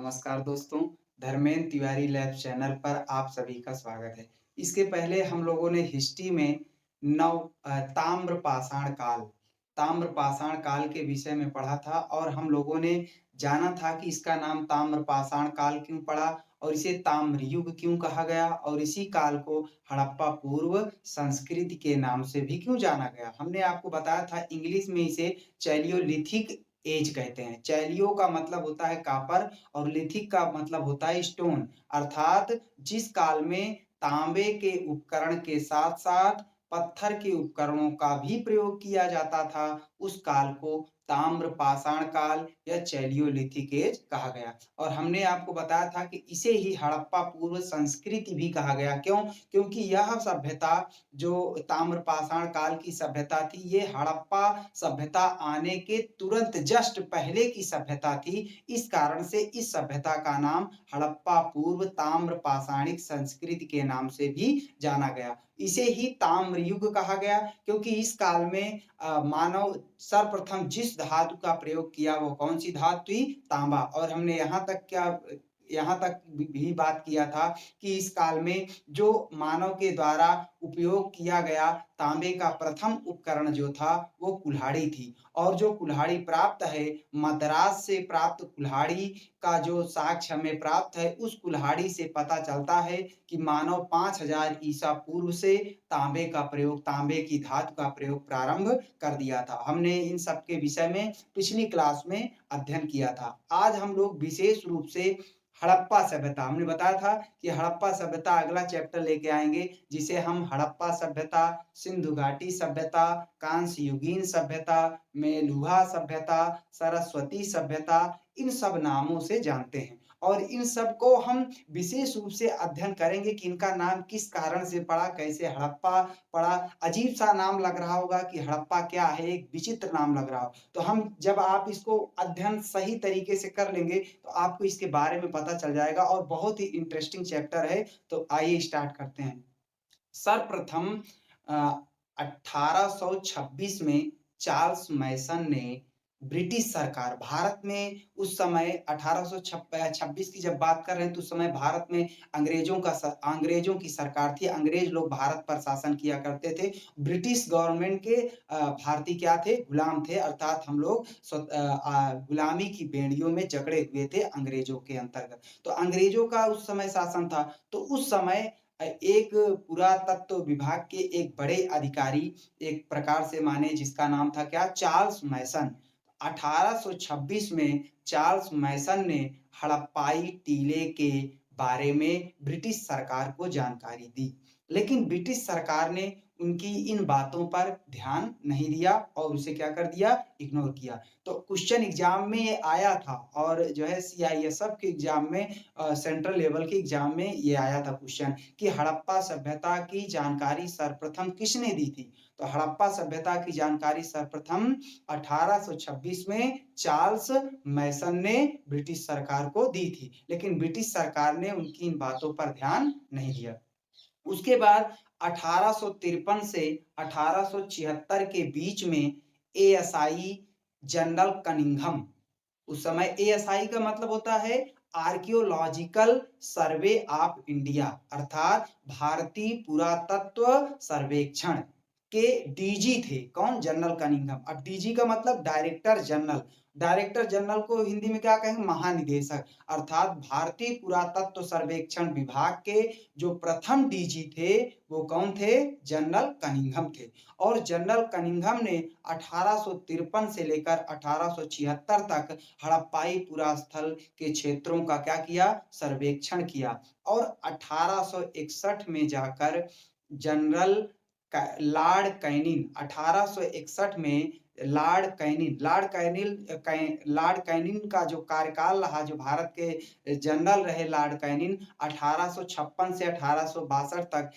नमस्कार दोस्तों, Dharmendra Tiwari lab channel पर आप सभी का स्वागत है। इसके पहले हम लोगों ने हिस्ट्री में ताम्र पाषाण काल के विषय में पढ़ा था और हम लोगों ने जाना था कि इसका नाम ताम्र पाषाण काल क्यों पड़ा और इसे ताम्र युग क्यों कहा गया और इसी काल को हड़प्पा पूर्व संस्कृति के नाम से भी क्यों जाना गया। हमने आपको बताया था इंग्लिश में इसे चैलियोलिथिक एज कहते हैं। चैलियो का मतलब होता है कॉपर और लिथिक का मतलब होता है स्टोन, अर्थात जिस काल में तांबे के उपकरण के साथ-साथ पत्थर के उपकरणों का भी प्रयोग किया जाता था, उस काल को ताम्र पाषाण काल या चैलियोलिथिक एज कहा गया। और हमने आपको बताया था कि इसे ही हड़प्पा पूर्व संस्कृति भी कहा गया। क्यों? क्योंकि यह सभ्यता जो ताम्र पाषाण काल की सभ्यता थी, ये हड़प्पा सभ्यता आने के तुरंत जस्ट पहले की सभ्यता थी। इस कारण से इस सभ्यता का नाम हड़प्पा पूर्व ताम्र पाषाणिक संस्कृति के नाम से भी जाना गया। इसे ही ताम्र युग कहा गया क्योंकि इस काल में मानव सर्वप्रथम जिस धातु का प्रयोग किया वो कौन सी धातु थी? तांबा। और हमने यहाँ तक भी बात किया था कि इस काल में जो मानव के द्वारा उपयोग किया गया तांबे का प्रथम उपकरण जो था वो कुल्हाड़ी थी और जो कुल्हाड़ी प्राप्त है मद्रास से प्राप्त कुल्हाड़ी का जो साक्ष्य हमें प्राप्त है उस कुल्हाड़ी से पता चलता है कि मानव 5000 ईसा पूर्व से तांबे की धातु का प्रयोग प्रारंभ कर दिया था। हमने इन सब के विषय में पिछली क्लास में अध्ययन किया था। आज हम लोग विशेष रूप से हड़प्पा सभ्यता, हमने बताया था कि हड़प्पा सभ्यता अगला चैप्टर लेके आएंगे जिसे हम हड़प्पा सभ्यता, सिंधु घाटी सभ्यता, कांस्य युगीन सभ्यता, मेलुहा सभ्यता, सरस्वती सभ्यता, इन सब नामों से जानते हैं। और इन सब को हम विशेष रूप से अध्ययन करेंगे कि इनका नाम किस कारण से पड़ा, कैसे हड़प्पा पड़ा। अजीब सा नाम लग रहा होगा कि हड़प्पा क्या है, एक विचित्र नाम लग रहा हो। तो हम जब आप इसको अध्ययन सही तरीके से कर लेंगे तो आपको इसके बारे में पता चल जाएगा और बहुत ही इंटरेस्टिंग चैप्टर है। तो आइए स्टार्ट करते हैं। सर्वप्रथम 1826 में चार्ल्स मैसन ने ब्रिटिश सरकार भारत में उस समय 1826 की जब बात कर रहे हैं तो उस समय भारत में अंग्रेजों की सरकार थी। अंग्रेज लोग भारत पर शासन किया करते थे। ब्रिटिश गवर्नमेंट के भारतीय क्या थे? गुलाम थे, अर्थात हम लोग गुलामी की बेड़ियों में जकड़े हुए थे अंग्रेजों के अंतर्गत। तो अंग्रेजों का उस समय शासन था। तो उस समय एक पुरातत्व विभाग के एक बड़े अधिकारी एक प्रकार से माने जिसका नाम था क्या? चार्ल्स मैसन। 1826 में चार्ल्स मैसन ने हड़प्पाई टीले के बारे में ब्रिटिश सरकार को जानकारी दी, लेकिन ब्रिटिश सरकार ने उनकी इन बातों पर ध्यान नहीं दिया और उसे क्या कर दिया? इग्नोर किया। तो क्वेश्चन एग्जाम में ये आया था और जो है सीआईएसएफ के एग्जाम में सेंट्रल लेवल के एग्जाम में ये आया था क्वेश्चन कि हड़प्पा सभ्यता की जानकारी सर्वप्रथम किसने दी थी? तो हड़प्पा सभ्यता की जानकारी सर्वप्रथम 1826 में चार्ल्स मैसन ने ब्रिटिश सरकार को दी थी, लेकिन ब्रिटिश सरकार ने उनकी इन बातों पर ध्यान नहीं दिया। उसके बाद 1853 से 1876 के बीच में एएसआई जनरल कनिंघम, उस समय एएसआई का मतलब होता है आर्कियोलॉजिकल सर्वे ऑफ इंडिया, अर्थात भारतीय पुरातत्व सर्वेक्षण के डीजी थे। कौन? General Cunningham. अब डीजी का मतलब डायरेक्टर जनरल। डायरेक्टर जनरल को हिंदी में क्या कहेंगे? महानिदेशक। अर्थात भारतीय पुरातत्व सर्वेक्षण विभाग के जो प्रथम डीजी थे वो कौन थे? जनरल कनिंघम थे। और जनरल कनिंघम ने 1853 से लेकर 1876 तक हड़प्पाई पुरास्थल के क्षेत्रों का क्या किया? सर्वेक्षण किया। और 1861 में जाकर जनरल लॉर्ड कैनिंग, 1861 में लॉर्ड कैनिंग का जो कार्यकाल रहा, जो भारत के जनरल रहे लॉर्ड कैनिंग, 1856 से 1862 तक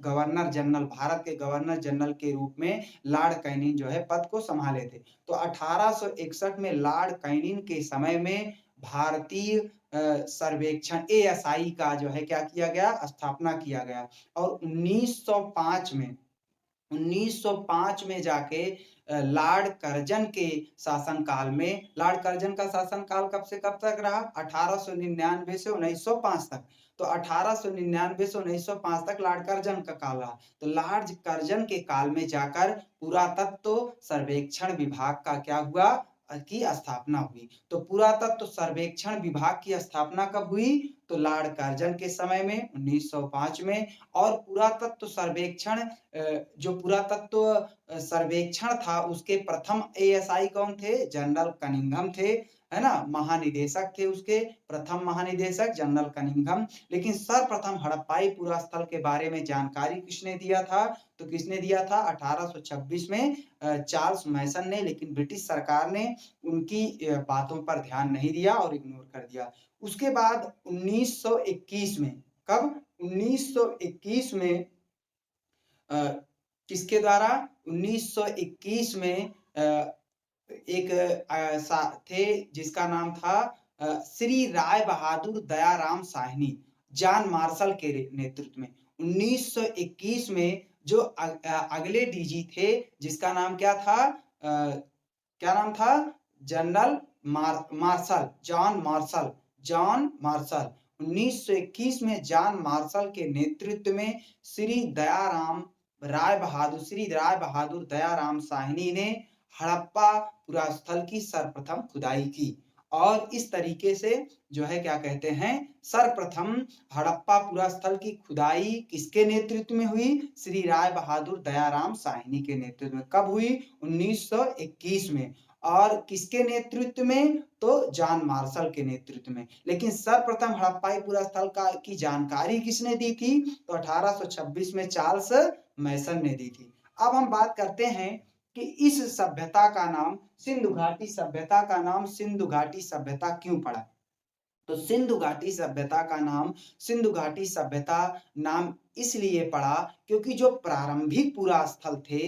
गवर्नर जनरल, भारत के गवर्नर जनरल के रूप में लॉर्ड कैनिंग जो है पद को संभाले थे। तो 1861 में लॉर्ड कैनिंग के समय में भारतीय सर्वेक्षण एएसआई का जो है क्या किया गया? स्थापना किया गया। और 1905 में जाके लॉर्ड कर्जन के शासनकाल में। लॉर्ड कर्जन का शासनकाल कब से कब तक रहा? 1899 से 1905 तक। तो 1899 से 1905 तक लॉर्ड कर्जन का काल रहा। तो लॉर्ड कर्जन के काल में जाकर पुरातत्व सर्वेक्षण विभाग का क्या हुआ? की स्थापना हुई। तो पुरातत्व सर्वेक्षण विभाग की स्थापना कब हुई? तो लॉर्ड कर्जन के समय में 1905 में। और पुरातत्व सर्वेक्षण जो पुरातत्व सर्वेक्षण था उसके प्रथम एएसआई कौन थे? जनरल कनिंघम थे, है ना? महानिदेशक थे उसके, प्रथम महानिदेशक जनरल कनिंघम। लेकिन सर्वप्रथम हड़प्पाई पुरास्थल के बारे में जानकारी किसने दिया था? तो किसने दिया था? 1826 में चार्ल्स मैसन ने। लेकिन ब्रिटिश सरकार ने उनकी बातों पर ध्यान नहीं दिया और इग्नोर कर दिया। उसके बाद 1921 में, कब? 1921 में किसके द्वारा? 1921 में एक थे जिसका नाम था श्री राय बहादुर दयाराम साहनी, जॉन मार्शल के नेतृत्व में। 1921 में जो अगले डीजी थे जिसका नाम क्या था? क्या नाम था? General Marshall, John Marshall, John Marshall. 1921 में जॉन मार्शल के नेतृत्व में श्री राय बहादुर दयाराम साहनी ने हड़प्पा पुरास्थल की सर्वप्रथम खुदाई की। और इस तरीके से जो है क्या कहते हैं, सर्वप्रथम हड़प्पा पुरास्थल की खुदाई किसके नेतृत्व में हुई? श्री राय बहादुर दयाराम साहनी के नेतृत्व में। कब हुई? 1921 में। और किसके नेतृत्व में? तो जॉन मार्शल के नेतृत्व में। लेकिन सर्वप्रथम हड़प्पाई पुरास्थल का की जानकारी किसने दी थी? तो 1826 में चार्ल्स मैसन ने दी थी। अब हम बात करते हैं कि इस सभ्यता का नाम, सिंधु घाटी सभ्यता का नाम सिंधु घाटी सभ्यता क्यों पड़ा? तो सिंधु घाटी सभ्यता का नाम सिंधु घाटी सभ्यता नाम इसलिए पड़ा क्योंकि जो प्रारंभिक पुरास्थल थे,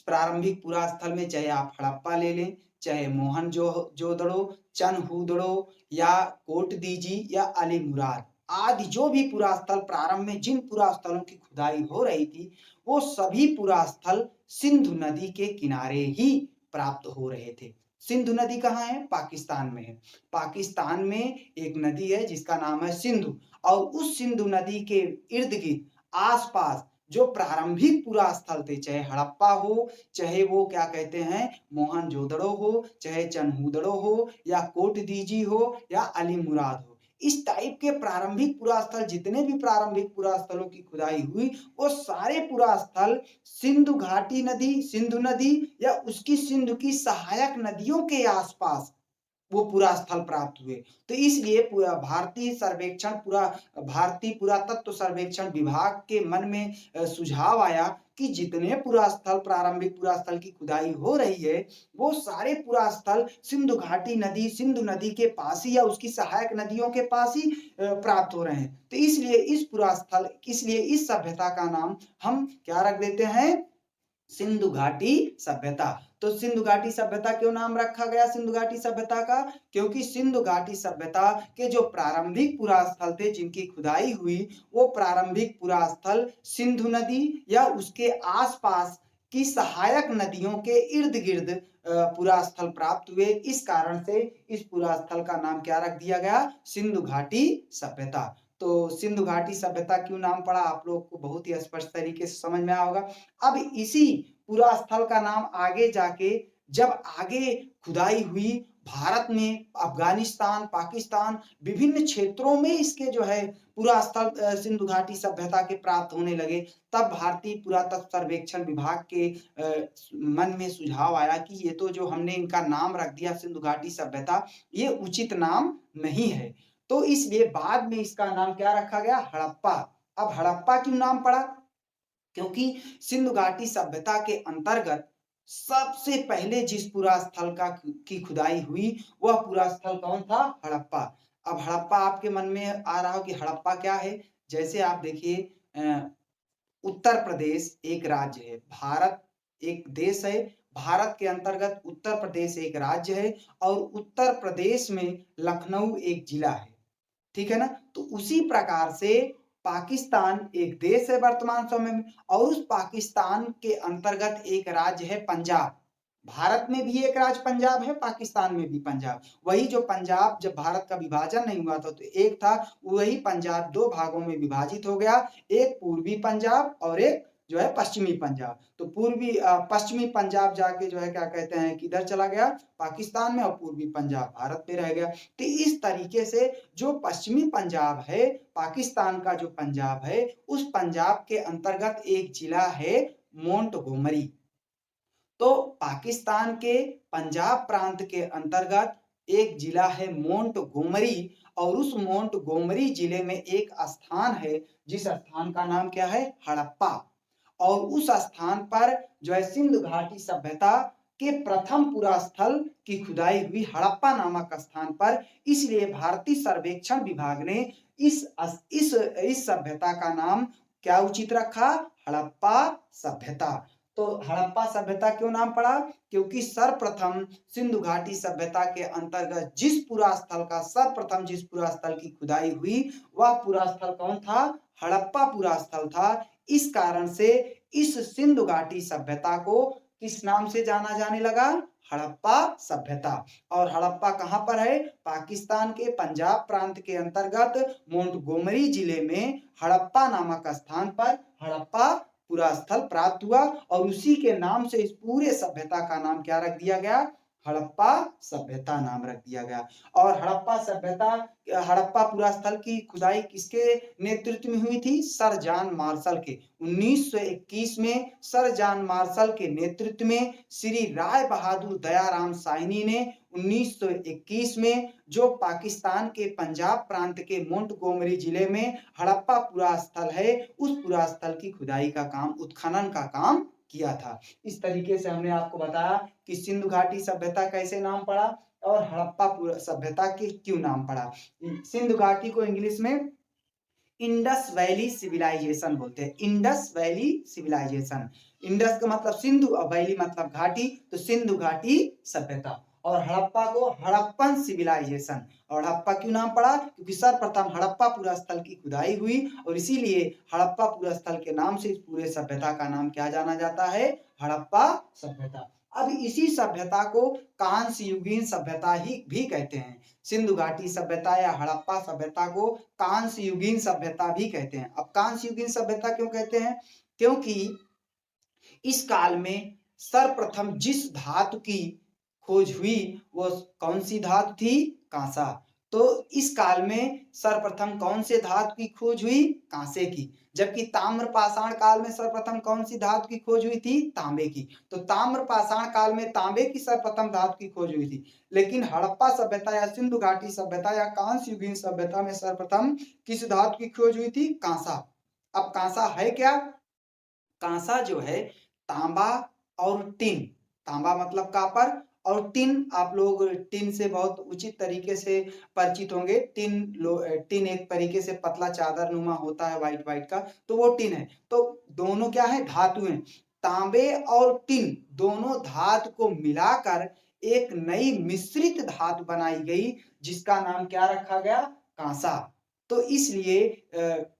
प्रारंभिक पुरास्थल में चाहे आप हड़प्पा ले लें, चाहे मोहनजोदड़ो, चनहूदड़ो या कोटदीजी या अलीमुराद आदि जो भी पुरास्थल प्रारंभ में जिन पुरास्थलों की खुदाई हो रही थी, वो सभी पुरास्थल सिंधु नदी के किनारे ही प्राप्त हो रहे थे। सिंधु नदी कहाँ है? पाकिस्तान में है। पाकिस्तान में एक नदी है जिसका नाम है सिंधु, और उस सिंधु नदी के इर्द गिर्द आसपास जो प्रारंभिक पुरास्थल थे, चाहे हड़प्पा हो, चाहे वो क्या कहते हैं मोहनजोदड़ो हो, चाहे चनहूदड़ो हो या कोटदीजी हो या अलीमुराद हो, इस टाइप के प्रारंभिक पुरास्थल, जितने भी प्रारंभिक पुरास्थलों की खुदाई हुई, वो सारे पुरास्थल सिंधु घाटी नदी, सिंधु नदी या उसकी सिंधु की सहायक नदियों के आसपास वो पुरास्थल प्राप्त हुए। तो इसलिए भारतीय पुरातत्व सर्वेक्षण विभाग के मन में सुझाव आया कि जितने पुरास्थल, प्रारंभिक पुरास्थल की खुदाई हो रही है, वो सारे पुरास्थल सिंधु घाटी नदी, सिंधु नदी के पास ही या उसकी सहायक नदियों के पास ही प्राप्त हो रहे हैं। तो इसलिए इस सभ्यता का नाम हम क्या रख देते हैं? सिंधु घाटी सभ्यता। तो सिंधु घाटी सभ्यता क्यों नाम रखा गया सिंधु घाटी सभ्यता का? क्योंकि सिंधु घाटी सभ्यता के जो प्रारंभिक पुरास्थल थे जिनकी खुदाई हुई, वो प्रारंभिक पुरास्थल सिंधु नदी या उसके आसपास की सहायक नदियों के इर्द गिर्द पुरास्थल प्राप्त हुए। इस कारण से इस पुरास्थल का नाम क्या रख दिया गया? सिंधु घाटी सभ्यता। तो सिंधु घाटी सभ्यता क्यों नाम पड़ा, आप लोग को बहुत ही स्पष्ट तरीके से समझ में आया होगा। अब इसी पुरास्थल का नाम आगे जाके जब आगे खुदाई हुई, भारत में अफगानिस्तान, पाकिस्तान, विभिन्न क्षेत्रों में इसके जो है पुरास्थल सिंधु घाटी सभ्यता के प्राप्त होने लगे, तब भारतीय पुरातत्व सर्वेक्षण विभाग के मन में सुझाव आया कि ये तो जो हमने इनका नाम रख दिया सिंधु घाटी सभ्यता, ये उचित नाम नहीं है। तो इसलिए बाद में इसका नाम क्या रखा गया? हड़प्पा। अब हड़प्पा क्यों नाम पड़ा? क्योंकि सिंधु घाटी सभ्यता के अंतर्गत सबसे पहले जिस पुरास्थल की खुदाई हुई, वह पुरास्थल कौन था? हड़प्पा। अब हड़प्पा आपके मन में आ रहा हो कि हड़प्पा क्या है? जैसे आप देखिए, उत्तर प्रदेश एक राज्य है, भारत एक देश है, भारत के अंतर्गत उत्तर प्रदेश एक राज्य है, और उत्तर प्रदेश में लखनऊ एक जिला है, ठीक है ना? तो उसी प्रकार से पाकिस्तान एक देश है वर्तमान समय में, और उस पाकिस्तान के अंतर्गत एक राज्य है पंजाब। भारत में भी एक राज्य पंजाब है, पाकिस्तान में भी पंजाब। वही जो पंजाब जब भारत का विभाजन नहीं हुआ था तो एक था, वही पंजाब दो भागों में विभाजित हो गया, एक पूर्वी पंजाब और एक जो है पश्चिमी पंजाब। तो पश्चिमी पंजाब जाके जो है क्या कहते हैं किधर चला गया, पाकिस्तान में, और पूर्वी पंजाब भारत में रह गया। तो इस तरीके से जो पश्चिमी पंजाब है, पाकिस्तान का जो पंजाब है, उस पंजाब के अंतर्गत एक जिला है मोंटगोमरी। तो पाकिस्तान के पंजाब प्रांत के अंतर्गत एक जिला है मोंटगोमरी, और उस मोंटगोमरी जिले में एक स्थान है जिस स्थान का नाम क्या है, हड़प्पा। और उस स्थान पर जो है सिंधु घाटी सभ्यता के प्रथम पुरास्थल की खुदाई हुई हड़प्पा नामक स्थान पर। इसलिए भारतीय सर्वेक्षण विभाग ने इस सभ्यता का नाम क्या उचित रखा, हड़प्पा सभ्यता। तो हड़प्पा सभ्यता क्यों नाम पड़ा, क्योंकि सर्वप्रथम सिंधु घाटी सभ्यता के अंतर्गत सर्वप्रथम जिस पुरा स्थल की खुदाई हुई वह पुरा स्थल कौन था, हड़प्पा पुरा स्थल था। इस कारण से इस सिंधु घाटी सभ्यता को किस नाम से जाना जाने लगा, हड़प्पा सभ्यता। और हड़प्पा कहां पर है, पाकिस्तान के पंजाब प्रांत के अंतर्गत मोंटगोमरी जिले में हड़प्पा नामक स्थान पर हड़प्पा पूरा स्थल प्राप्त हुआ, और उसी के नाम से इस पूरे सभ्यता का नाम क्या रख दिया गया, हड़प्पा सभ्यता नाम रख दिया गया। और हड़प्पा पूरा स्थल की खुदाई किसके नेतृत्व में हुई थी, सर जॉन मार्शल के। 1921 में सर जॉन मार्शल के नेतृत्व में श्री राय बहादुर दयाराम साहनी ने 1921 में जो पाकिस्तान के पंजाब प्रांत के मोंटगोमरी जिले में हड़प्पा पुरा स्थल है, उस पुरा स्थल की खुदाई का काम, उत्खनन का काम किया था। इस तरीके से हमने आपको बताया कि सिंधु घाटी सभ्यता कैसे नाम पड़ा और हड़प्पा सभ्यता के क्यों नाम पड़ा। सिंधु घाटी को इंग्लिश में इंडस वैली सिविलाइजेशन बोलते हैं, इंडस वैली सिविलाइजेशन। इंडस का मतलब सिंधु और वैली मतलब घाटी, तो सिंधु घाटी सभ्यता। और हड़प्पा को हड़प्पन सिविलाइजेशन। और हड़प्पा क्यों नाम पड़ा, क्योंकि सर्वप्रथम हड़प्पा पुरा स्थल की खुदाई हुई, और इसीलिए हड़प्पा पुरा स्थल के नाम से इस पूरे सभ्यता का नाम क्या जाना जाता है, हड़प्पा सभ्यता। अब इसी सभ्यता को कांस्य युगीन सभ्यता ही भी कहते हैं। सिंधु घाटी सभ्यता या हड़प्पा सभ्यता को कांस्य युगीन सभ्यता भी कहते हैं। अब कांस्य युगीन सभ्यता क्यों कहते हैं, क्योंकि इस काल में सर्वप्रथम जिस धातु की खोज हुई वो कौन सी धातु थी, कांसा। तो इस काल में सर्वप्रथम कौन से धातु की खोज हुई, कांसे की। जबकि ताम्र पाषाण काल में सर्वप्रथम कौन सी धातु की खोज हुई थी, तांबे की। तो ताम्र पाषाण काल में तांबे की सर्वप्रथम धातु की खोज हुई थी, लेकिन हड़प्पा सभ्यता या सिंधु घाटी सभ्यता या कांस्य युगीन सभ्यता में सर्वप्रथम किस धातु की खोज हुई थी, कांसा। अब कांसा है क्या, कांसा जो है तांबा और टिन, तांबा मतलब कॉपर, और टिन आप लोग टिन से बहुत उचित तरीके से परिचित होंगे। टिन एक तरीके से पतला चादर नुमा होता है व्हाइट व्हाइट का, तो वो टिन है। तो दोनों क्या है, धातु हैं। तांबे और टिन दोनों धातु को मिलाकर एक नई मिश्रित धातु बनाई गई जिसका नाम क्या रखा गया, कांसा। तो इसलिए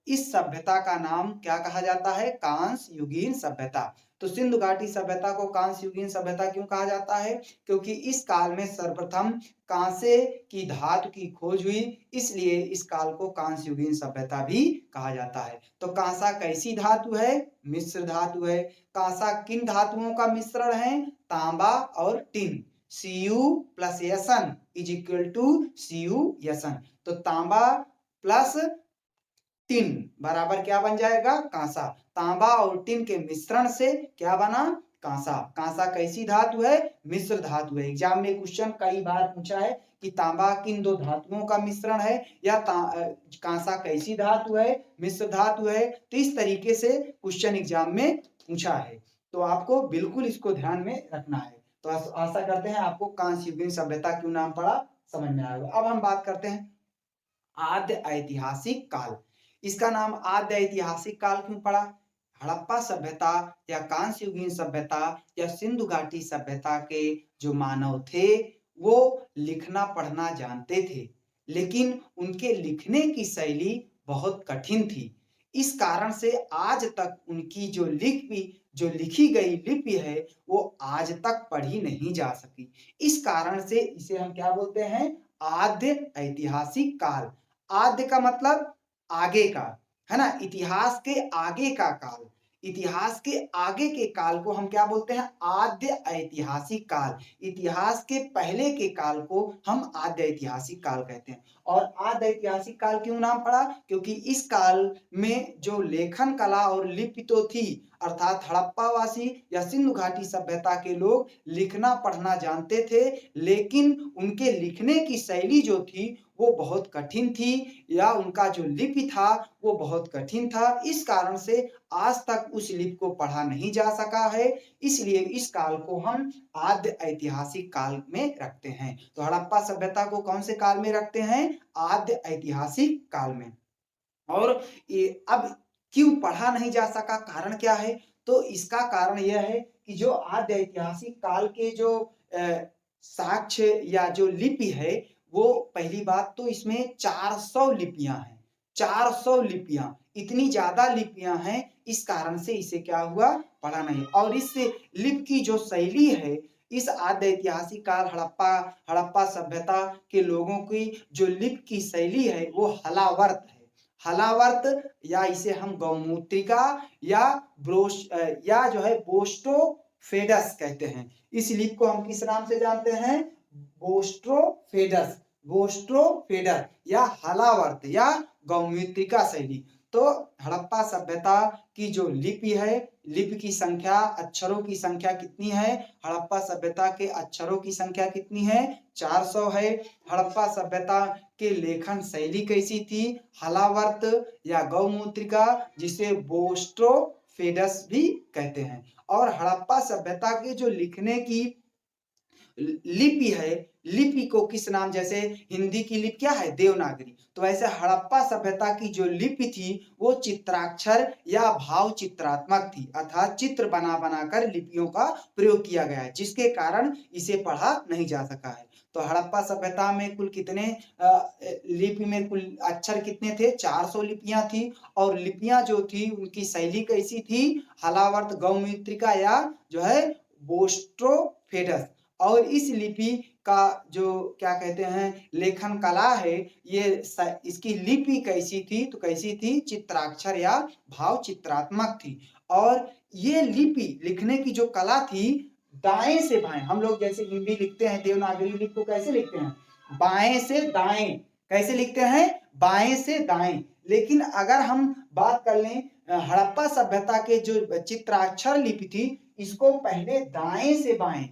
इस सभ्यता का नाम क्या कहा जाता है, कांस्य युगीन सभ्यता। तो सिंधु घाटी सभ्यता को कांस्य युगीन सभ्यता क्यों कहा जाता है, क्योंकि इस काल में सर्वप्रथम कांसे की धातु की खोज हुई, इसलिए इस काल को कांस्य युगीन सभ्यता भी कहा जाता है। तो कांसा कैसी धातु है, मिश्र धातु है। कांसा किन धातुओं का मिश्रण है, तांबा और tin. Cu plus Sn is equal to Cu Sn। तो तांबा प्लस टिन बराबर क्या बन जाएगा, कांसा। तांबा और टिन के मिश्रण से क्या बना, कांसा। कांसा कैसी धातु है, मिश्र धातु है। एग्जाम में क्वेश्चन कई बार पूछा है कि तांबा किन दो धातुओं का मिश्रण है, या कांसा कैसी धातु है, मिश्र धातु है। तो इस तरीके से क्वेश्चन एग्जाम में पूछा है, तो आपको बिल्कुल इसको ध्यान में रखना है। तो आशा करते हैं आपको कांस्य युगीन सभ्यता क्यों नाम पड़ा समझ में आएगा। अब हम बात करते हैं आद्य ऐतिहासिक काल। इसका नाम आद्य ऐतिहासिक काल क्यों पड़ा, हड़प्पा सभ्यता या कांस्य युगीन सभ्यता या सिंधु घाटी सभ्यता के जो मानव थे वो लिखना पढ़ना जानते थे, लेकिन उनके लिखने की शैली बहुत कठिन थी। इस कारण से आज तक उनकी जो लिखी गई लिपि है वो आज तक पढ़ी नहीं जा सकी। इस कारण से इसे हम क्या बोलते हैं? आद्य ऐतिहासिक काल। आद्य का मतलब आगे का, है ना? इतिहास के आगे का काल। इतिहास के आगे के काल को हम क्या बोलते हैं? आद्य ऐतिहासिक काल। इतिहास के पहले के काल को हम आद्य ऐतिहासिक काल कहते हैं। और आद्य ऐतिहासिक काल क्यों नाम पड़ा? क्योंकि इस काल में जो लेखन कला और लिपि तो थी, अर्थात हड़प्पावासी या सिंधु घाटी सभ्यता के लोग लिखना पढ़ना जानते थे, लेकिन उनके लिखने की शैली जो थी वो बहुत कठिन थी, या उनका जो लिपि था वो बहुत कठिन था। इस कारण से आज तक उस लिपि को पढ़ा नहीं जा सका है। इसलिए इस काल को हम आद्य ऐतिहासिक काल में रखते हैं। तो हड़प्पा सभ्यता को कौन से काल में रखते हैं? आद्य ऐतिहासिक काल में। और ये अब क्यों पढ़ा नहीं जा सका, कारण क्या है? तो इसका कारण यह है कि जो आद्य ऐतिहासिक काल के जो साक्ष्य या जो लिपि है, वो पहली बात तो इसमें 400 लिपियां हैं। 400 लिपियां, इतनी ज्यादा लिपियां हैं, इस कारण से इसे क्या हुआ? पढ़ा नहीं। और इस लिपि की जो शैली है, इस आद्य ऐतिहासिक काल हड़प्पा सभ्यता के लोगों की जो लिपि की शैली है वो हलावर्त है। हलावर्त, या इसे हम गौमूत्रिका या या जो है बोस्टोफेडस कहते हैं। इस लिपि को हम किस नाम से जानते हैं? बोस्ट्रोफेडस, बोस्ट्रोफेडस या हलावर्त या गौमूत्रिका शैली। तो हड़प्पा सभ्यता की जो लिपि है, लिपि की संख्या, अक्षरों की संख्या कितनी है? हड़प्पा सभ्यता के अक्षरों की संख्या कितनी है? 400 है। हड़प्पा सभ्यता के लेखन शैली कैसी थी? हलावर्त या गौमूत्रिका, जिसे बोस्ट्रोफेडस भी कहते हैं। और हड़प्पा सभ्यता के जो लिखने की लिपि है, लिपि को किस नाम, जैसे हिंदी की लिपि क्या है? देवनागरी। तो ऐसे हड़प्पा सभ्यता की जो लिपि थी वो चित्राक्षर या भाव चित्रात्मक थी, अर्थात चित्र बना बनाकर लिपियों का प्रयोग किया गया है, जिसके कारण इसे पढ़ा नहीं जा सका है। तो हड़प्पा सभ्यता में कुल कितने लिपि में कुल अक्षर कितने थे? 400 लिपियां थी। और लिपियां जो थी उनकी शैली कैसी थी? हलावर्त, गौमूत्रिका या जो है बोस्ट्रोफेडस। और इस लिपि का जो क्या कहते हैं लेखन कला है, ये इसकी लिपि कैसी थी? तो कैसी थी? चित्राक्षर या भाव चित्रात्मक थी। और ये लिपि लिखने की जो कला थी, दाएं से बाएं, हम लोग जैसे हिंदी लिखते हैं देवनागरी लिपि को कैसे लिखते हैं? बाएं से दाएं। कैसे लिखते हैं? बाएं से दाएं। लेकिन अगर हम बात कर लें हड़प्पा सभ्यता के जो चित्राक्षर लिपि थी, इसको पहले दाएं से बाएं,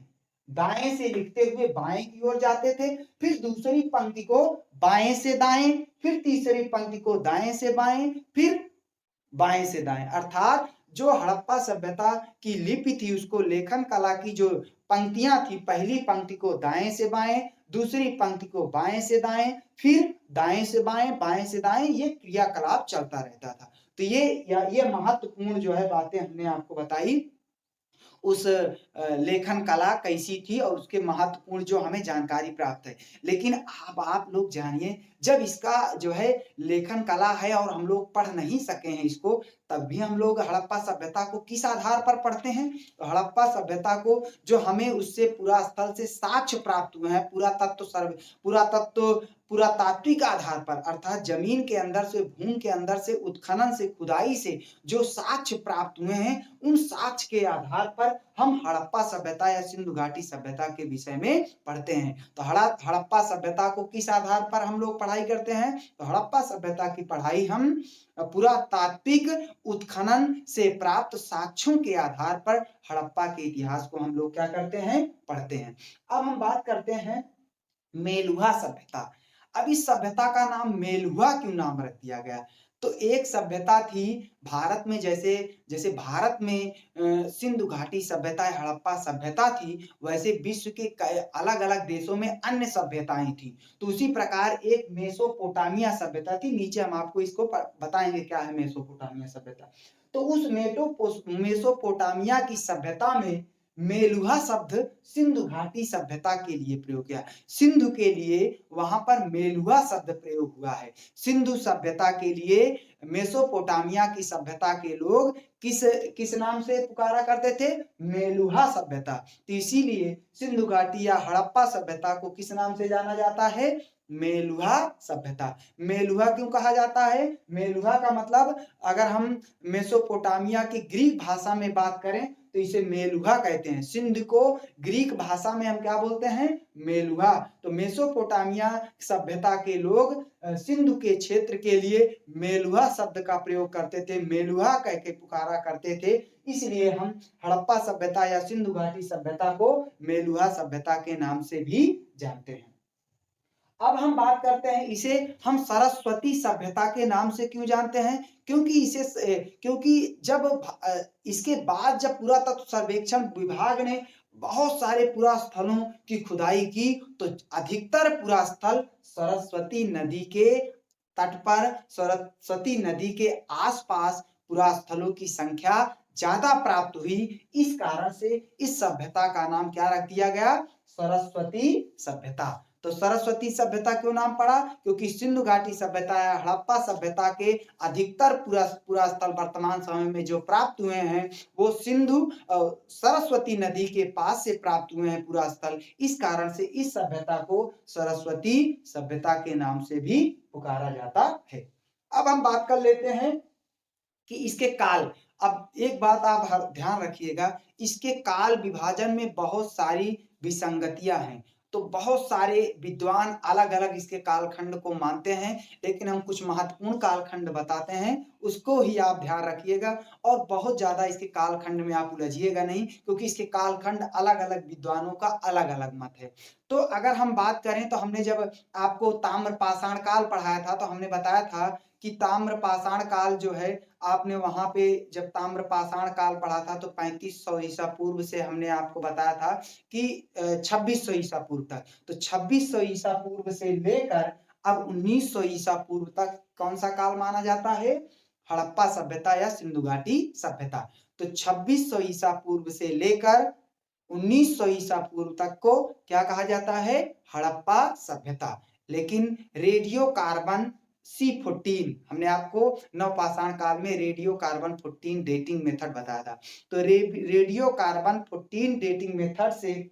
दाएं से लिखते हुए बाएं की ओर जाते थे, फिर दूसरी पंक्ति को बाएं से दाएं, फिर तीसरी पंक्ति को दाएं से बाएं, फिर बाएं से दाएं। अर्थात जो हड़प्पा सभ्यता की लिपि थी, उसको लेखन कला की जो पंक्तियां थी, पहली पंक्ति को दाएं से बाएं, दूसरी पंक्ति को बाएं से दाएं, फिर दाएं से बाएं से दाएं, ये क्रियाकलाप चलता रहता था। तो ये महत्वपूर्ण जो है बातें हमने आपको बताई, उस लेखन कला कैसी थी और उसके महत्वपूर्ण जो हमें जानकारी प्राप्त है। लेकिन अब आप लोग जानिए, जब इसका जो है लेखन कला है और हम लोग पढ़ नहीं सके हैं इसको, तब भी हम लोग हड़प्पा सभ्यता को किस आधार पर पढ़ते हैं? तो हड़प्पा सभ्यता को जो हमें उससे पूरा स्थल से साक्ष्य प्राप्त हुए हैं, पुरातात्विक आधार पर, अर्थात जमीन के अंदर से, भूमि के अंदर से, उत्खनन से, खुदाई से जो साक्ष्य प्राप्त हुए हैं, उन साक्ष्य के आधार पर हम हड़प्पा सभ्यता या सिंधु घाटी सभ्यता के विषय में पढ़ते हैं। तो हड़प्पा सभ्यता को किस आधार पर हम लोग पढ़ाई करते हैं? तो हड़प्पा सभ्यता की पढ़ाई हम पुरातात्विक उत्खनन से प्राप्त साक्ष्यों के आधार पर हड़प्पा के इतिहास को हम लोग क्या करते हैं? पढ़ते हैं। अब हम बात करते हैं मेलुहा सभ्यता। अब इस सभ्यता का नाम मेलुहा क्यों नाम रख दिया गया? तो एक सभ्यता थी भारत में, जैसे भारत में सिंधु घाटी सभ्यता हड़प्पा सभ्यता थी, वैसे विश्व के अलग अलग देशों में अन्य सभ्यताएं थी। तो उसी प्रकार एक मेसोपोटामिया सभ्यता थी। नीचे हम आपको इसको बताएंगे क्या है मेसोपोटामिया सभ्यता। तो उस मेसोपोटामिया की सभ्यता में मेलुहा शब्द सिंधु घाटी सभ्यता के लिए प्रयोग किया। सिंधु के लिए वहां पर मेलुहा शब्द प्रयोग हुआ है। सिंधु सभ्यता के लिए मेसोपोटामिया की सभ्यता के लोग किस किस नाम से पुकारा करते थे? मेलुहा सभ्यता। तो इसीलिए सिंधु घाटी या हड़प्पा सभ्यता को किस नाम से जाना जाता है? मेलुहा सभ्यता। मेलुहा क्यों कहा जाता है? मेलुहा का मतलब अगर हम मेसोपोटामिया की ग्रीक भाषा में बात करें तो इसे मेलुहा कहते हैं। सिंधु को ग्रीक भाषा में हम क्या बोलते हैं? मेलुहा। तो मेसोपोटामिया सभ्यता के लोग सिंधु के क्षेत्र के लिए मेलुहा शब्द का प्रयोग करते थे, मेलुहा कह के पुकारा करते थे। इसलिए हम हड़प्पा सभ्यता या सिंधु घाटी सभ्यता को मेलुहा सभ्यता के नाम से भी जानते हैं। अब हम बात करते हैं, इसे हम सरस्वती सभ्यता के नाम से क्यों जानते हैं? क्योंकि इसके बाद जब पुरातत्व सर्वेक्षण विभाग ने बहुत सारे पुरास्थलों की खुदाई की तो अधिकतर पुरास्थल सरस्वती नदी के तट पर, सरस्वती नदी के आसपास पुरास्थलों की संख्या ज्यादा प्राप्त हुई। इस कारण से इस सभ्यता का नाम क्या रख दिया गया? सरस्वती सभ्यता। तो सरस्वती सभ्यता क्यों नाम पड़ा? क्योंकि सिंधु घाटी सभ्यता या हड़प्पा सभ्यता के अधिकतर पुरास्थल वर्तमान समय में जो प्राप्त हुए हैं वो सिंधु सरस्वती नदी के पास से प्राप्त हुए हैं पुरास्थल। इस कारण से इस सभ्यता को सरस्वती सभ्यता के नाम से भी पुकारा जाता है। अब हम बात कर लेते हैं कि इसके काल। अब एक बात आप ध्यान रखिएगा, इसके काल विभाजन में बहुत सारी विसंगतियां हैं। तो बहुत सारे विद्वान अलग अलग इसके कालखंड को मानते हैं, लेकिन हम कुछ महत्वपूर्ण कालखंड बताते हैं, उसको ही आप ध्यान रखिएगा। और बहुत ज्यादा इसके कालखंड में आप उलझिएगा नहीं, क्योंकि इसके कालखंड अलग अलग विद्वानों का अलग अलग मत है। तो अगर हम बात करें तो हमने जब आपको ताम्र पाषाण काल पढ़ाया था तो हमने बताया था कि ताम्र पाषाण काल जो है, आपने वहां पे जब ताम्र पाषाण काल पढ़ा था तो 3500 ईसा पूर्व से हमने आपको बताया था कि 2600 ईसा पूर्व तक। तो 2600 ईसा पूर्व से लेकर अब 1900 ईसा पूर्व तक कौन सा काल माना जाता है? हड़प्पा सभ्यता या सिंधु घाटी सभ्यता। तो 2600 ईसा पूर्व से लेकर 1900 ईसा पूर्व तक को क्या कहा जाता है? हड़प्पा सभ्यता। लेकिन रेडियो कार्बन C14 हमने आपको नवपाषाण काल में रेडियो कार्बन 14 डेटिंग मेथड बताया था। तो रेडियो कार्बन 14 डेटिंग मेथड से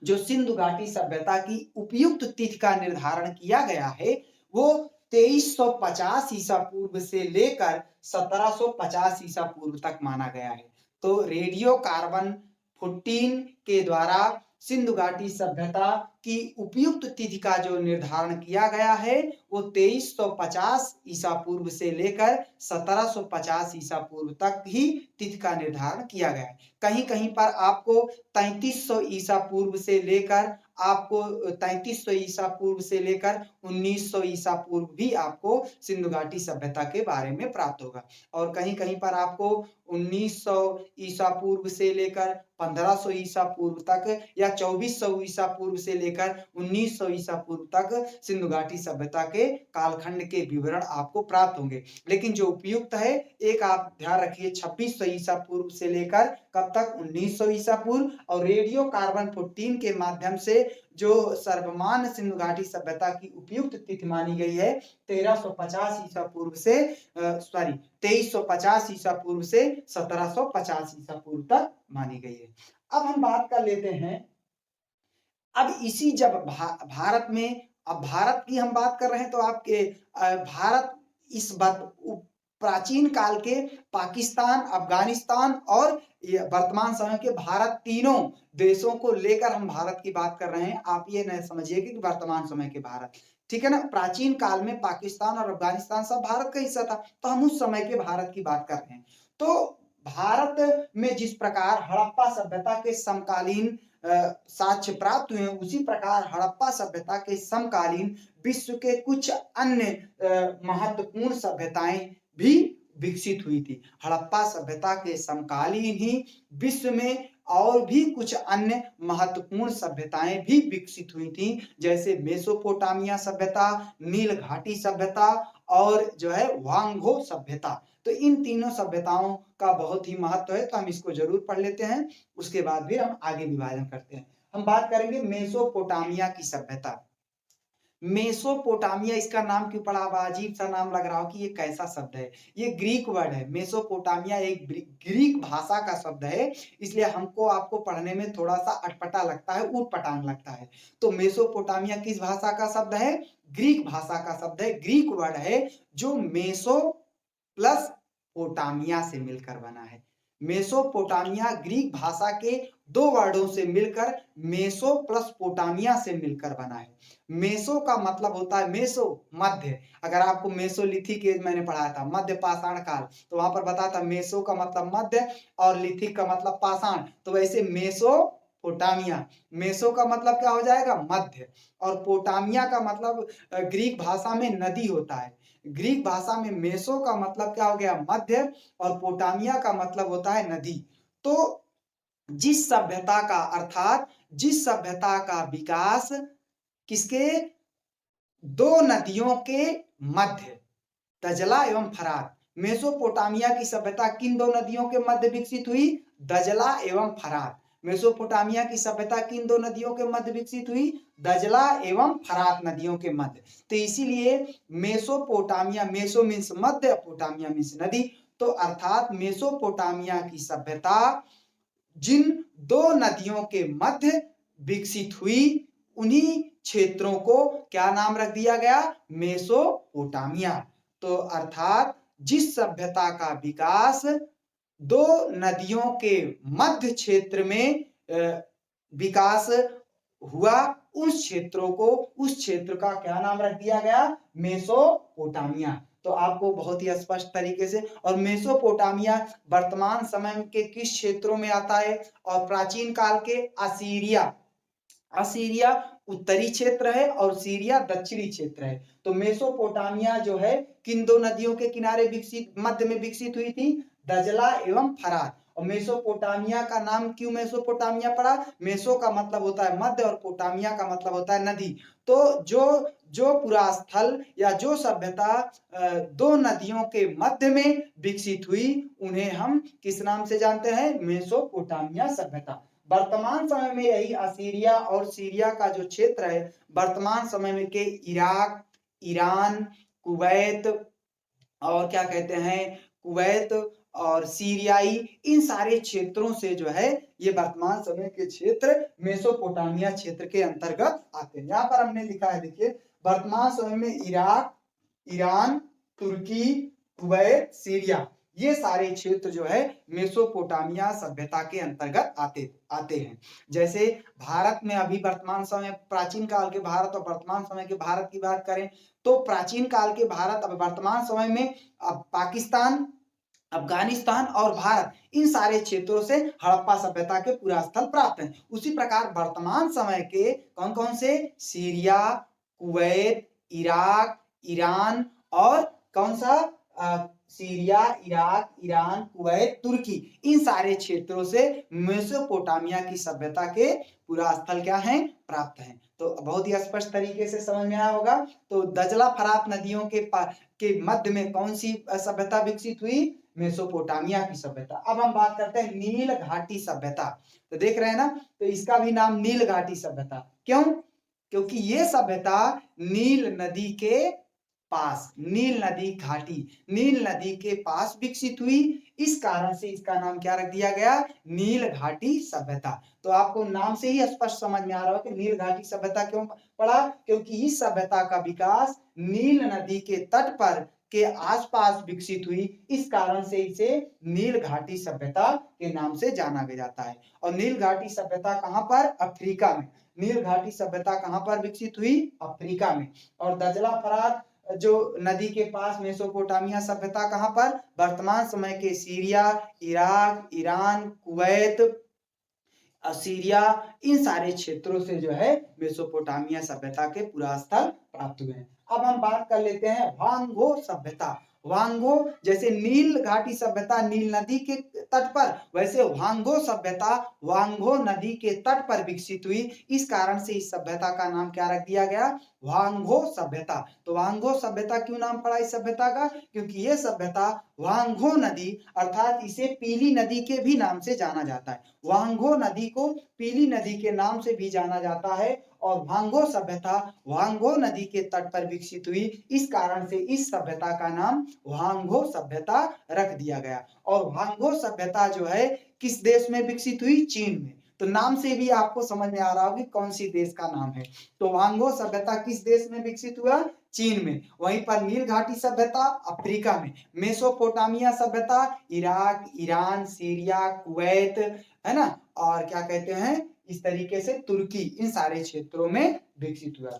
जो सिंधु घाटी सभ्यता की उपयुक्त तिथि का निर्धारण किया गया है वो 2350 ईसा पूर्व से लेकर 1750 ईसा पूर्व तक माना गया है। तो रेडियो कार्बन 14 के द्वारा सिंधु घाटी सभ्यता की उपयुक्त तिथि का जो निर्धारण किया गया है वो 2350 ईसा पूर्व से लेकर 1750 ईसा पूर्व तक ही तिथि का निर्धारण किया गया है। कहीं कहीं पर आपको 3300 ईसा पूर्व से लेकर 1900 ईसा पूर्व भी आपको सिंधु घाटी सभ्यता के बारे में प्राप्त होगा। और कहीं कहीं पर आपको 1900 ईसा पूर्व से लेकर 1500 ईसा पूर्व तक या 2400 ईसा पूर्व से लेकर 1900 ईसा पूर्व तक सिंधु घाटी सभ्यता के कालखंड के विवरण आपको प्राप्त होंगे। लेकिन जो उपयुक्त है, एक आप ध्यान रखिए, 2600 ईसा पूर्व से लेकर कब तक? 1900 ईसा पूर्व। और रेडियो कार्बन 14 के माध्यम से जो सर्वमान्य सिंधु घाटी सभ्यता की उपयुक्त तिथि मानी गई है 2350 ईसा पूर्व से 2350 ईसा पूर्व से 1750 ईसा पूर्व तक मानी गई है। अब हम बात कर लेते हैं, अब इसी जब भारत में, अब भारत की हम बात कर रहे हैं तो आपके भारत इस प्राचीन काल के पाकिस्तान, अफगानिस्तान और वर्तमान समय के भारत, तीनों देशों को लेकर हम भारत की बात कर रहे हैं। आप ये न समझिए कि वर्तमान समय के भारत, ठीक है ना। प्राचीन काल में पाकिस्तान और अफगानिस्तान सब भारत का हिस्सा था, तो हम उस समय के भारत की बात कर रहे हैं। तो भारत में जिस प्रकार हड़प्पा सभ्यता के समकालीन साक्ष्य प्राप्त हुए हैं, उसी प्रकार हड़प्पा सभ्यता के समकालीन विश्व के कुछ अन्य महत्वपूर्ण सभ्यताएं भी विकसित हुई थी। हड़प्पा सभ्यता के समकालीन ही विश्व में और भी कुछ अन्य महत्वपूर्ण सभ्यताएं भी विकसित हुई थी, जैसे मेसोपोटामिया सभ्यता, नील घाटी सभ्यता और जो है वांगो सभ्यता। तो इन तीनों सभ्यताओं का बहुत ही महत्व है, तो हम इसको जरूर पढ़ लेते हैं, उसके बाद फिर हम आगे विभाजन करते हैं। हम बात करेंगे मेसोपोटामिया की सभ्यता। मेसोपोटामिया, इसका नाम क्यों पड़ा? अब अजीब सा नाम लग रहा हो कि ये कैसा शब्द है। ये ग्रीक वर्ड है। मेसोपोटामिया एक ग्रीक भाषा का शब्द है, इसलिए हमको आपको पढ़ने में थोड़ा सा अटपटा लगता है, ऊट-पटांग लगता है। तो मेसोपोटामिया किस भाषा का शब्द है? ग्रीक भाषा का शब्द है, ग्रीक वर्ड है, जो मेसो प्लस पोटामिया से मिलकर बना है। मेसोपोटामिया ग्रीक भाषा के दो वर्डों से मिलकर मेसो प्लस पोटामिया से मिलकर बना है। मेसो का मतलब होता है मेसो मध्य। अगर आपको मेसोलिथिक एज मैंने पढ़ाया था, मध्य पाषाण काल, तो वहां पर बताया था मेसो का मतलब मध्य और लिथिक का मतलब पाषाण। तो वैसे मेसोपोटामिया, मेसो का मतलब क्या हो जाएगा? मध्य, और पोटामिया का मतलब ग्रीक भाषा में नदी होता है। ग्रीक भाषा में मेसो का मतलब क्या हो गया? मध्य, और पोटामिया का मतलब होता है नदी। तो जिस सभ्यता का, अर्थात जिस सभ्यता का विकास किसके? दो नदियों के मध्य, दजला एवं फरात। मेसोपोटामिया की सभ्यता किन दो नदियों के मध्य विकसित हुई? दजला एवं फरात। मेसोपोटामिया की सभ्यता किन दो नदियों के मध्य विकसित हुई? दजला एवं फरात नदियों के मध्य। तो इसीलिए मेसोपोटामिया, मेसो मीन्स मध्य, पोटामिया मीन्स नदी, तो अर्थात मेसोपोटामिया की सभ्यता जिन दो नदियों के मध्य विकसित हुई, उन्हीं क्षेत्रों को क्या नाम रख दिया गया? मेसोपोटामिया। तो अर्थात जिस सभ्यता का विकास दो नदियों के मध्य क्षेत्र में विकास हुआ, उस क्षेत्रों को, उस क्षेत्र का क्या नाम रख दिया गया? मेसोपोटामिया। तो आपको बहुत ही स्पष्ट तरीके से, और मेसोपोटामिया वर्तमान समय के किस क्षेत्रों में आता है? और प्राचीन काल के असीरिया, असीरिया उत्तरी क्षेत्र है और सीरिया दक्षिणी क्षेत्र है। तो मेसोपोटामिया जो है किन दो नदियों के किनारे विकसित, मध्य में विकसित हुई थी? दजला एवं फरात। और मेसोपोटामिया का नाम क्यों मेसोपोटामिया पड़ा? मेसो का मतलब होता है मध्य और पोटामिया का मतलब होता है नदी। तो जो जो पूरा स्थल या जो सभ्यता दो नदियों के मध्य में विकसित हुई, उन्हें हम किस नाम से जानते हैं? मेसोपोटामिया सभ्यता। वर्तमान समय में यही असीरिया और सीरिया का जो क्षेत्र है, वर्तमान समय में के इराक, ईरान, कुवैत और क्या कहते हैं, कुवैत और सीरियाई, इन सारे क्षेत्रों से जो है ये वर्तमान समय के क्षेत्र मेसोपोटामिया क्षेत्र के अंतर्गत आते हैं। यहाँ पर हमने लिखा है, देखिए, वर्तमान समय में इराक, ईरान, तुर्की, कुवैत, सीरिया, ये सारे क्षेत्र जो है मेसोपोटामिया सभ्यता के अंतर्गत आते हैं। जैसे भारत में अभी वर्तमान समय, प्राचीन काल के भारत और वर्तमान समय के भारत की बात करें, तो प्राचीन काल के भारत अब वर्तमान समय में अब पाकिस्तान, अफगानिस्तान और भारत, इन सारे क्षेत्रों से हड़प्पा सभ्यता के पुरा स्थल प्राप्त हैं। उसी प्रकार वर्तमान समय के कौन कौन से? सीरिया, कुवैत, इराक, ईरान और कौन सा? सीरिया, इराक, ईरान, कुवैत, तुर्की, इन सारे क्षेत्रों से मेसोपोटामिया की सभ्यता के पुरा स्थल क्या है? प्राप्त हैं। तो बहुत ही स्पष्ट तरीके से समझ में आया होगा। तो दजला फरात नदियों के मध्य में कौन सी सभ्यता विकसित हुई? मेसोपोटामिया की सभ्यता। अब हम बात करते हैं नील घाटी सभ्यता। तो देख रहे हैं ना, तो इसका भी नाम नील घाटी सभ्यता। क्यों? क्योंकि ये सभ्यता नील नदी के पास, नील नदी घाटी, नील नदी के पास विकसित हुई, इस कारण से इसका नाम क्या रख दिया गया? नील घाटी सभ्यता। तो आपको नाम से ही स्पष्ट समझ में आ रहा हो कि नील घाटी सभ्यता क्यों पड़ा? क्योंकि इस सभ्यता का विकास नील नदी के तट पर के आसपास विकसित हुई, इस कारण से इसे नील घाटी सभ्यता के नाम से जाना जाता है। और नील घाटी सभ्यता कहां पर? अफ्रीका में। नील घाटी सभ्यता कहां पर विकसित हुई? अफ्रीका में। और दजला फरात जो नदी के पास मेसोपोटामिया सभ्यता कहां पर? वर्तमान समय के Syria, Iraq, Iran, Kuwait, Syria, इन सारे क्षेत्रों से जो है मेसोपोटामिया सभ्यता के पुरा स्थल प्राप्त हुए हैं। अब हम बात कर लेते हैं वांगो सभ्यता। वांगो जैसे नील घाटी सभ्यता नील नदी के तट पर, वैसे वांगो सभ्यता वांगो नदी के तट पर विकसित हुई। इस कारण से इस सभ्यता का नाम क्या रख दिया गया, वांगो सभ्यता। तो वांगो सभ्यता क्यों नाम पड़ा इस सभ्यता का, क्योंकि ये सभ्यता वांगो नदी अर्थात इसे पीली नदी के भी नाम से जाना जाता है। वांगो नदी को पीली नदी के नाम से भी जाना जाता है और वांगो सभ्यता वांगो नदी के तट पर विकसित हुई। इस कारण से इस सभ्यता का नाम वांगो सभ्यता रख दिया गया। और वांगो सभ्यता जो है किस देश में विकसित हुई, चीन में। तो नाम से भी आपको समझ में आ रहा होगा कौन सी देश का नाम है। तो वांगो सभ्यता किस देश में विकसित हुआ, चीन में। वहीं पर नील घाटी सभ्यता अफ्रीका में। मेसोपोटामिया सभ्यता इराक, ईरान, सीरिया, कुवैत, है ना, और क्या कहते हैं इस तरीके से तुर्की, इन सारे क्षेत्रों में विकसित हुआ।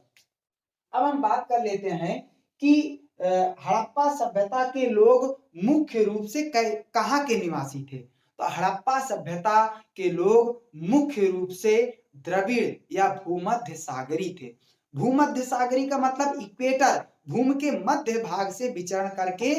अब हम बात कर लेते हैं कि हड़प्पा सभ्यता के लोग मुख्य रूप से कहाँ के निवासी थे। तो हड़प्पा सभ्यता के लोग मुख्य रूप से द्रविड़ या भूमध्य सागरी थे। भूमध्य सागरी का मतलब इक्वेटर, भूमि के मध्य भाग से विचरण करके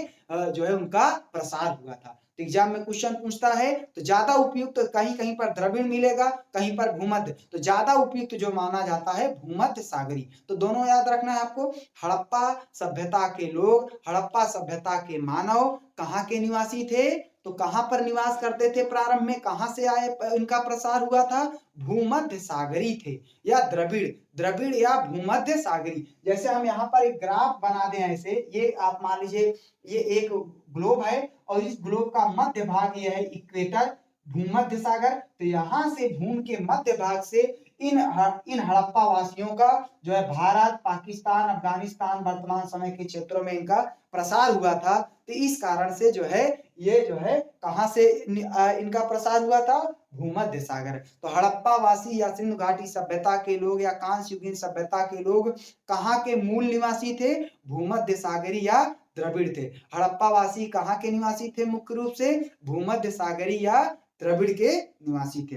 जो है उनका प्रसार हुआ था। तो एग्जाम में क्वेश्चन पूछता है तो ज्यादा उपयुक्त कहीं कहीं पर द्रविड़ मिलेगा, कहीं पर भूमध्य, तो ज्यादा उपयुक्त जो माना जाता है भूमध्य सागरी। तो दोनों याद रखना है आपको। हड़प्पा सभ्यता के लोग, हड़प्पा सभ्यता के मानव कहाँ के निवासी थे, तो कहां पर निवास करते थे प्रारंभ में, कहां से आए, इनका प्रसार हुआ था, भूमध्य सागरी थे या द्रविड़, द्रविड़ या भूमध्य सागरी। जैसे हम यहाँ पर एक ग्राफ बना दें ऐसे, ये आप मान लीजिए ये एक ग्लोब है और इस ग्लोब का मध्य भाग ये है इक्वेटर, भूमध्य सागर। तो यहाँ से भूमि के मध्य भाग से इन हड़प्पा वासियों का जो है भारत, पाकिस्तान, अफगानिस्तान वर्तमान समय के क्षेत्रों में इनका प्रसार हुआ था। तो इस कारण से जो है ये जो है कहां से इनका प्रसार हुआ था, भूमध्य सागर। तो हड़प्पा वासी या सिंधु घाटी सभ्यता के लोग या कांस्य युगीन सभ्यता के लोग कहां के मूल निवासी थे, भूमध्य सागरी या द्रविड़ थे। हड़प्पा वासी कहां के निवासी थे, मुख्य रूप से भूमध्य सागरी या द्रविड़ के निवासी थे।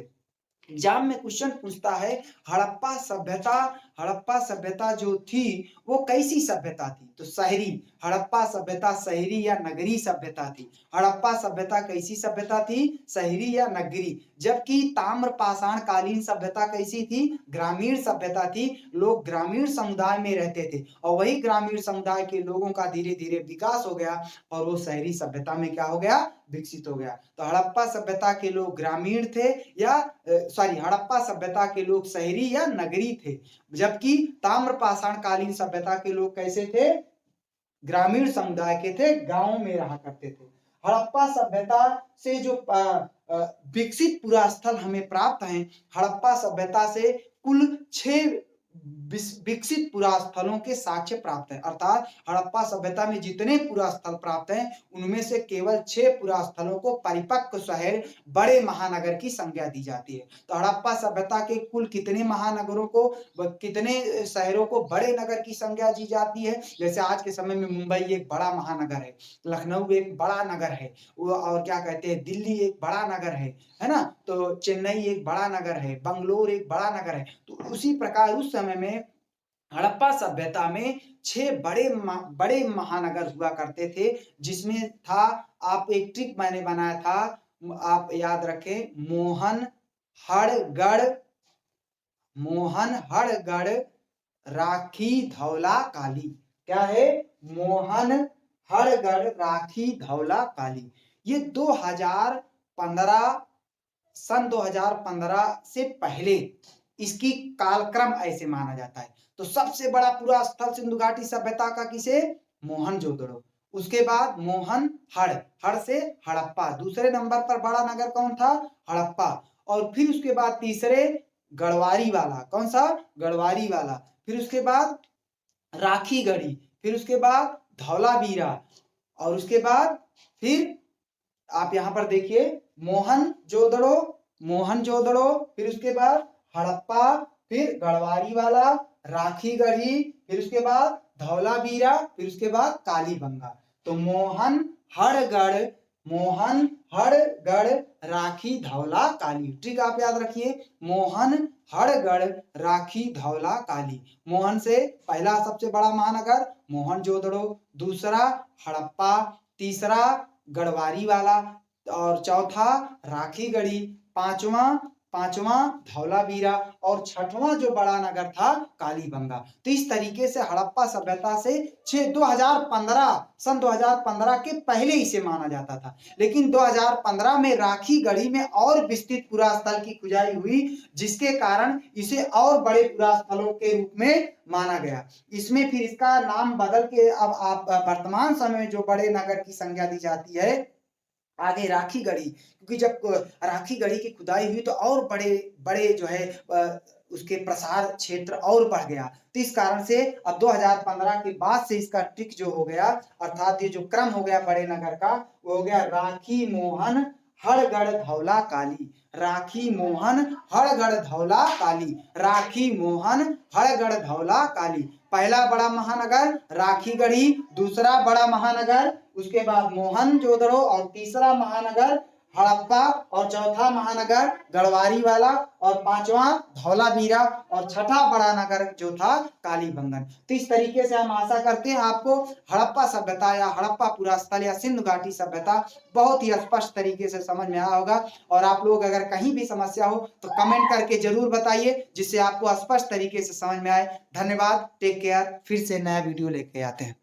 एग्जाम में क्वेश्चन पूछता है हड़प्पा सभ्यता जो थी वो कैसी सभ्यता थी, तो शहरी, हड़प्पा सभ्यता शहरी या नगरी सभ्यता थी। हड़प्पा सभ्यता कैसी सभ्यता थी, शहरी या नगरी। जबकि ताम्र पाषाण कालीन सभ्यता कैसी थी, ग्रामीण सभ्यता थी। लोग ग्रामीण समुदाय में रहते थे और वही ग्रामीण समुदाय के लोगों का धीरे धीरे विकास हो गया और वो शहरी सभ्यता में क्या हो गया, विकसित हो गया। तो हड़प्पा सभ्यता के लोग ग्रामीण थे या हड़प्पा सभ्यता के लोग शहरी या नगरी थे। जबकि ताम्र पाषाण कालीन सभ्यता के लोग कैसे थे, ग्रामीण समुदाय के थे, गांव में रहा करते थे। हड़प्पा सभ्यता से जो विकसित पुरास्थल हमें प्राप्त हैं, हड़प्पा सभ्यता से कुल 6 विकसित पुरास्थलों के साक्ष्य प्राप्त है। अर्थात हड़प्पा सभ्यता में जितने पुरास्थल प्राप्त हैं उनमें से केवल 6 पुरास्थलों को परिपक्व शहर, बड़े महानगर की संज्ञा दी जाती है। तो हड़प्पा सभ्यता के कुल कितने महानगरों को, कितने शहरों को बड़े नगर की संज्ञा दी जाती है। जैसे आज के समय में मुंबई एक बड़ा महानगर है, लखनऊ एक बड़ा नगर है, और क्या कहते हैं दिल्ली एक बड़ा नगर है ना, तो चेन्नई एक बड़ा नगर है, बंगलोर एक बड़ा नगर है। तो उसी प्रकार उस समय में हड़प्पा सभ्यता में 6 बड़े महानगर हुआ करते थे, जिसमें था, आप एक ट्रिक मैंने बनाया था, आप याद रखें, मोहनहड़गढ़, राखी, धौला, काली। क्या है, मोहनहड़गढ़, राखी, धौला, काली। ये 2015 सन 2015 से पहले इसकी कालक्रम ऐसे माना जाता है। तो सबसे बड़ा पूरा स्थल सिंधु घाटी सभ्यता का किसे, मोहनजोदड़ो। उसके बाद हड़ से हड़प्पा, दूसरे नंबर पर बड़ा नगर कौन था, हड़प्पा। और फिर उसके बाद तीसरे गढ़वारी वाला, कौन सा, गढ़वारी वाला। फिर उसके बाद राखीगढ़ी, फिर उसके बाद धौलावीरा, और उसके बाद फिर आप यहां पर देखिए मोहनजोदड़ो, फिर उसके बाद हड़प्पा, फिर गढ़वारी वाला, राखीगढ़ी, फिर उसके बाद धौलावीरा, फिर उसके बाद कालीबंगा। तो मोहनहड़गढ़, राखी, धौला, काली। ठीक, आप याद रखिए, मोहनहड़गढ़, राखी, धौला, काली। मोहन से पहला सबसे बड़ा महानगर, मोहनजोदड़ो, दूसरा हड़प्पा, तीसरा गढ़वारी वाला और चौथा राखीगढ़ी, पांचवा पांचवा धौलावीरा और छठवां जो बड़ा नगर था कालीबंगा। तो इस तरीके से हड़प्पा सभ्यता से 2015 सन 2015 के पहले इसे माना जाता था, लेकिन 2015 में राखीगढ़ी में और विस्तृत पुरास्थल की खुदाई हुई, जिसके कारण इसे और बड़े पुरास्थलों के रूप में माना गया। इसमें फिर इसका नाम बदल के अब आप वर्तमान समय में जो बड़े नगर की संज्ञा दी जाती है आगे राखीगढ़ी, क्योंकि जब राखीगढ़ी की खुदाई हुई तो और बड़े बड़े जो है उसके प्रसार क्षेत्र और बढ़ गया। तो इस कारण से अब 2015 के बाद से इसका ट्रिक जो हो गया, अर्थात ये जो क्रम हो गया बड़े नगर का, वो हो गया राखी, मोहन, हड़गड़, धौला, काली। राखी, मोहन, हड़गड़, धौला, काली। राखी, मोहन, हड़गड़, धौला, काली। पहला बड़ा महानगर राखीगढ़ी, दूसरा बड़ा महानगर उसके बाद मोहनजोदड़ो और तीसरा महानगर हड़प्पा और चौथा महानगर गढ़वारी वाला और पांचवा धौलावीरा और छठा बड़ा नगर जो था कालीबंगन। तो इस तरीके से हम आशा करते हैं आपको हड़प्पा सभ्यता या हड़प्पा पुरास्थल या सिंधु घाटी सभ्यता बहुत ही स्पष्ट तरीके से समझ में आया होगा। और आप लोग अगर कहीं भी समस्या हो तो कमेंट करके जरूर बताइए, जिससे आपको स्पष्ट तरीके से समझ में आए। धन्यवाद, टेक केयर, फिर से नया वीडियो लेके आते हैं।